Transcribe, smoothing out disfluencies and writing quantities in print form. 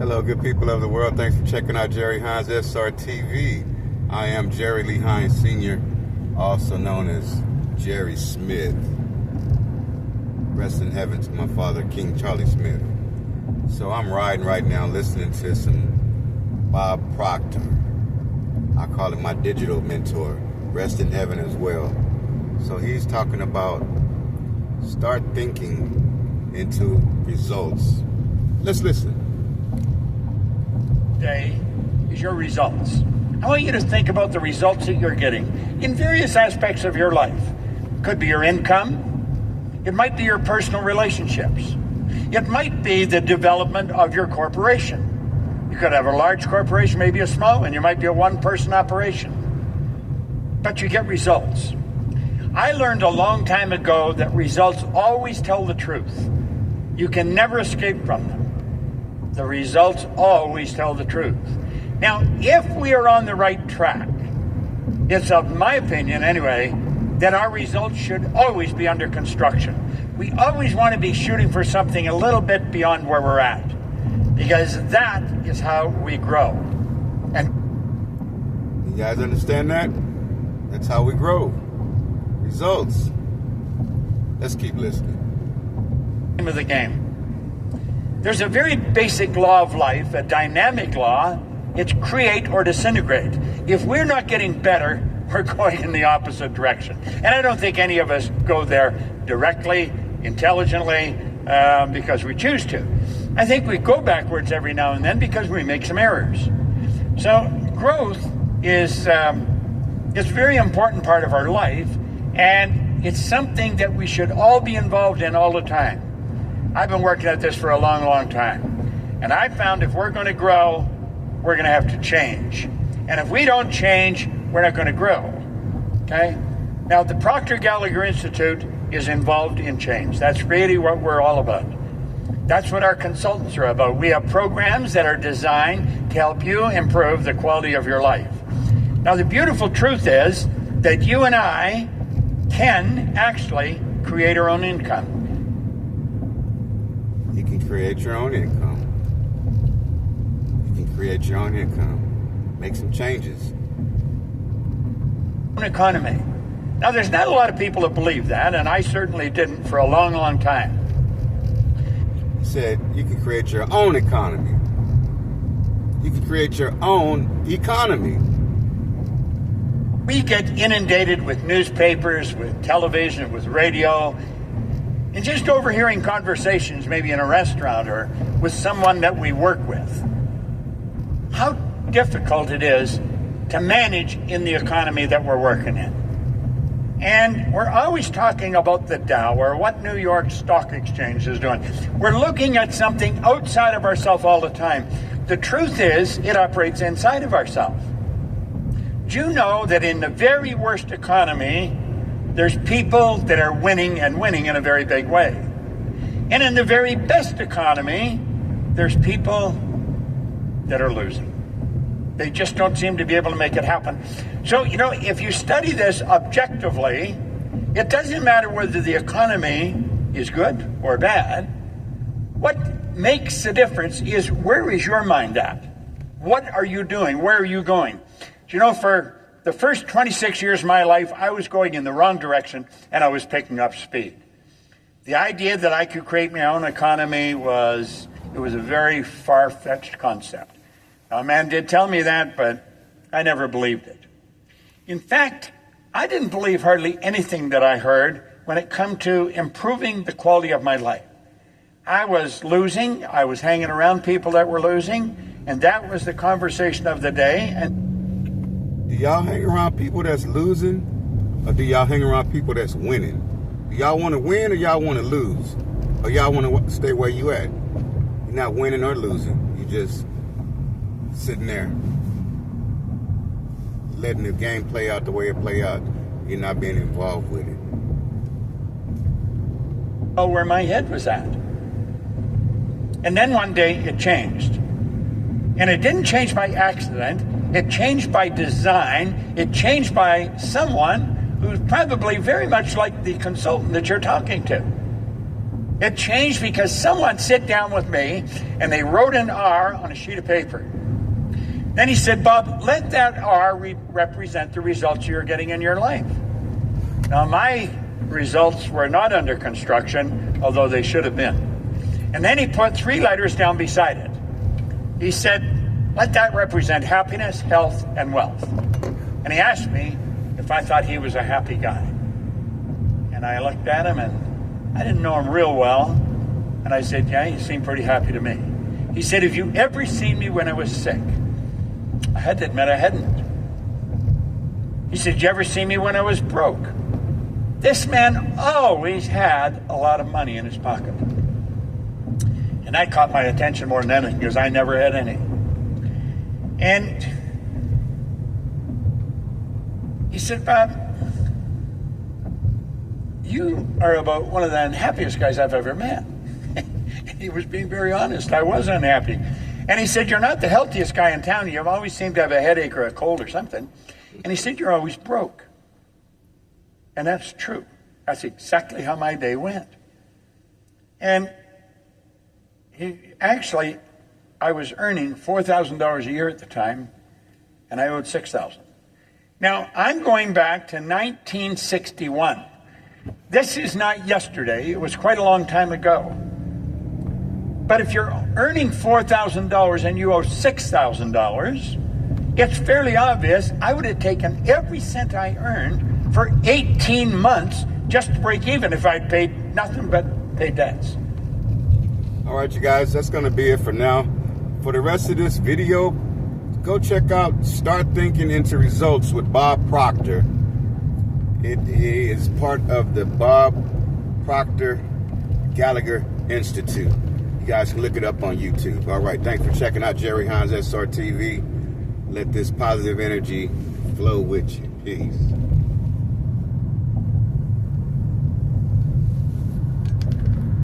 Hello, good people of the world. Thanks for checking out Jerry Hines SRTV. I am Jerry Lee Hines Sr., also known as Jerry Smith. Rest in heaven to my father, King Charlie Smith. So I'm riding right now listening to some Bob Proctor. I call him my digital mentor. Rest in heaven as well. So he's talking about start thinking into results. Let's listen. Today is your results. I want you to think about the results that you're getting in various aspects of your life. Could be your income. It might be your personal relationships. It might be the development of your corporation. You could have a large corporation, maybe a small one. You might be a one-person operation. But you get results. I learned a long time ago that results always tell the truth. You can never escape from them. The results always tell the truth. Now, if we are on the right track, it's of my opinion anyway, that our results should always be under construction. We always want to be shooting for something a little bit beyond where we're at, because that is how we grow. And you guys understand that? That's how we grow. Results. Let's keep listening. Name of the game. There's a very basic law of life, a dynamic law. It's create or disintegrate. If we're not getting better, we're going in the opposite direction. And I don't think any of us go there directly, intelligently, because we choose to. I think we go backwards every now and then because we make some errors. So growth is a very important part of our life, and it's something that we should all be involved in all the time. I've been working at this for a long, long time. And I found if we're going to grow, we're going to have to change. And if we don't change, we're not going to grow. Okay? Now, the Proctor Gallagher Institute is involved in change. That's really what we're all about. That's what our consultants are about. We have programs that are designed to help you improve the quality of your life. Now, the beautiful truth is that you and I can actually create our own income. You can create your own income. You can create your own income. Make some changes. Economy. Now, there's not a lot of people that believe that, and I certainly didn't for a long, long time. He said you can create your own economy. You can create your own economy. We get inundated with newspapers, with television, with radio, and just overhearing conversations, maybe in a restaurant or with someone that we work with. How difficult it is to manage in the economy that we're working in. And we're always talking about the Dow or what New York Stock Exchange is doing. We're looking at something outside of ourselves all the time. The truth is, it operates inside of ourselves. Do you know that in the very worst economy, there's people that are winning and winning in a very big way? And in the very best economy, there's people that are losing. They just don't seem to be able to make it happen. So, if you study this objectively, it doesn't matter whether the economy is good or bad. What makes the difference is, where is your mind at? What are you doing? Where are you going? For the first 26 years of my life, I was going in the wrong direction, and I was picking up speed. The idea that I could create my own economy was a very far-fetched concept. Now, a man did tell me that, but I never believed it. In fact, I didn't believe hardly anything that I heard when it come to improving the quality of my life. I was losing. I was hanging around people that were losing, and that was the conversation of the day. And do y'all hang around people that's losing, or do y'all hang around people that's winning? Do y'all want to win, or y'all want to lose? Or y'all want to stay where you at? You're not winning or losing. You're just sitting there, letting the game play out the way it play out. You're not being involved with it. Oh, where my head was at. And then one day it changed. And it didn't change by accident. It changed by design. It changed by someone who's probably very much like the consultant that you're talking to. It changed because someone sat down with me and they wrote an R on a sheet of paper. Then he said, Bob, let that R represent the results you're getting in your life. Now, my results were not under construction, although they should have been. And then he put 3 letters down beside it. He said, let that represent happiness, health, and wealth. And he asked me if I thought he was a happy guy. And I looked at him, and I didn't know him real well. And I said, yeah, you seem pretty happy to me. He said, have you ever seen me when I was sick? I had to admit I hadn't. He said, did you ever see me when I was broke? This man always had a lot of money in his pocket. And that caught my attention more than anything because I never had any. And he said, Bob, you are about one of the unhappiest guys I've ever met. He was being very honest. I was unhappy. And he said, you're not the healthiest guy in town. You always seem to have a headache or a cold or something. And he said, you're always broke. And that's true. That's exactly how my day went. And I was earning $4,000 a year at the time, and I owed $6,000. Now, I'm going back to 1961. This is not yesterday. It was quite a long time ago. But if you're earning $4,000 and you owe $6,000, it's fairly obvious I would have taken every cent I earned for 18 months just to break even if I'd paid nothing but pay debts. All right, you guys, that's going to be it for now. For the rest of this video, go check out Start Thinking into Results with Bob Proctor. It is part of the Bob Proctor Gallagher Institute. You guys can look it up on YouTube. All right, thanks for checking out Jerry Hines SR TV. Let this positive energy flow with you. Peace.